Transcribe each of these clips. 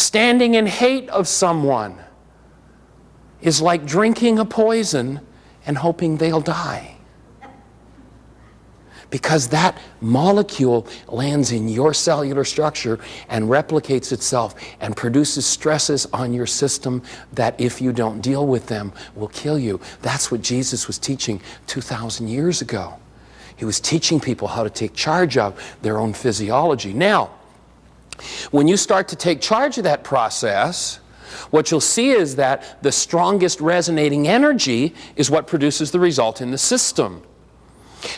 Standing in hate of someone is like drinking a poison and hoping they'll die. Because that molecule lands in your cellular structure and replicates itself and produces stresses on your system that, if you don't deal with them, will kill you. That's what Jesus was teaching 2,000 years ago. He was teaching people how to take charge of their own physiology. Now, when you start to take charge of that process, what you'll see is that the strongest resonating energy is what produces the result in the system.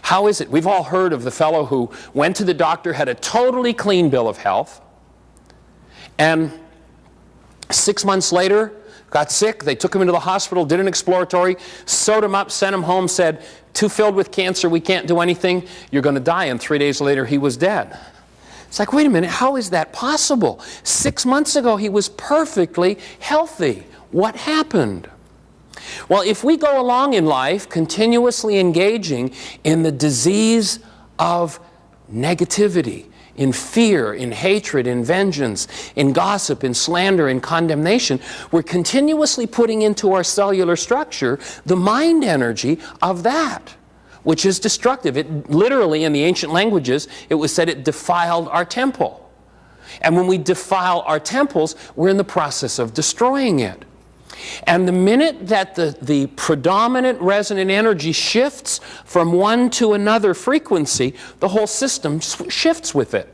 How is it? We've all heard of the fellow who went to the doctor, had a totally clean bill of health, and 6 months later got sick. They took him into the hospital, did an exploratory, sewed him up, sent him home, said, "Too filled with cancer, we can't do anything, you're going to die." And 3 days later he was dead. It's like, wait a minute, how is that possible? 6 months ago he was perfectly healthy. What happened? Well, if we go along in life continuously engaging in the disease of negativity, in fear, in hatred, in vengeance, in gossip, in slander, in condemnation, we're continuously putting into our cellular structure the mind energy of that, which is destructive. It literally, in the ancient languages, it was said it defiled our temple. And when we defile our temples, we're in the process of destroying it. And the minute that the predominant resonant energy shifts from one to another frequency, the whole system shifts with it.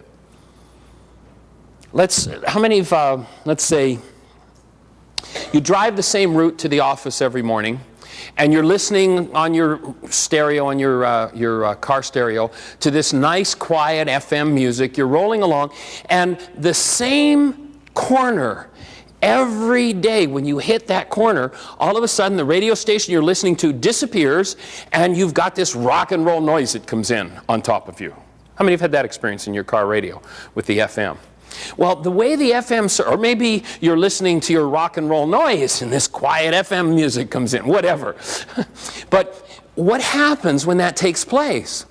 How many of, let's say, you drive the same route to the office every morning, and you're listening on your stereo, on your car stereo, to this nice, quiet FM music. You're rolling along, and the same corner, every day when you hit that corner, all of a sudden the radio station you're listening to disappears, and you've got this rock and roll noise that comes in on top of you. How many have had that experience in your car radio with the FM? Well, the way the FM, or maybe you're listening to your rock and roll noise and this quiet FM music comes in, whatever. But what happens when that takes place?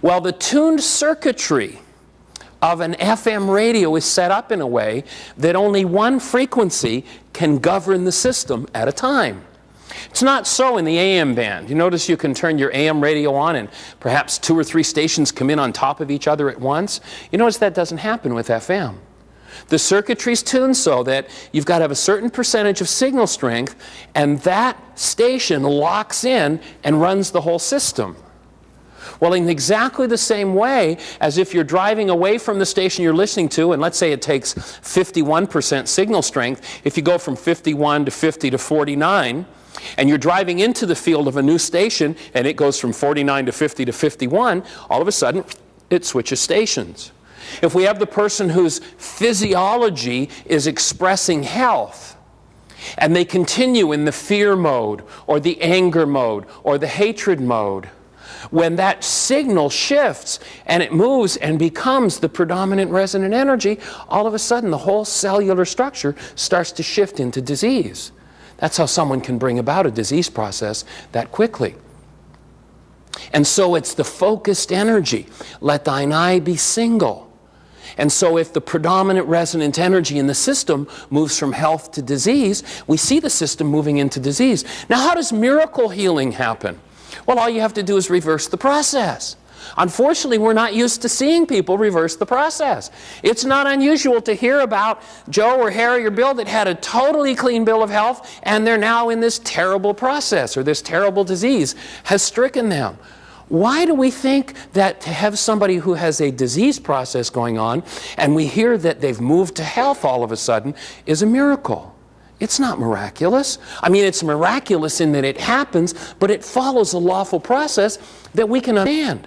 Well, the tuned circuitry of an FM radio is set up in a way that only one frequency can govern the system at a time. It's not so in the AM band. You notice you can turn your AM radio on and perhaps 2 or 3 stations come in on top of each other at once. You notice that doesn't happen with FM. The circuitry's tuned so that you've got to have a certain percentage of signal strength, and that station locks in and runs the whole system. Well, in exactly the same way as if you're driving away from the station you're listening to, and let's say it takes 51% signal strength, if you go from 51 to 50 to 49, and you're driving into the field of a new station, and it goes from 49 to 50 to 51, all of a sudden, it switches stations. If we have the person whose physiology is expressing health, and they continue in the fear mode, or the anger mode, or the hatred mode, when that signal shifts and it moves and becomes the predominant resonant energy, all of a sudden the whole cellular structure starts to shift into disease. That's how someone can bring about a disease process that quickly. And so it's the focused energy. Let thine eye be single. And so if the predominant resonant energy in the system moves from health to disease, we see the system moving into disease. Now, how does miracle healing happen? Well, all you have to do is reverse the process. Unfortunately, we're not used to seeing people reverse the process. It's not unusual to hear about Joe or Harry or Bill that had a totally clean bill of health, and they're now in this terrible process, or this terrible disease has stricken them. Why do we think that to have somebody who has a disease process going on, and we hear that they've moved to health all of a sudden, is a miracle? It's not miraculous. I mean, it's miraculous in that it happens, but it follows a lawful process that we can understand.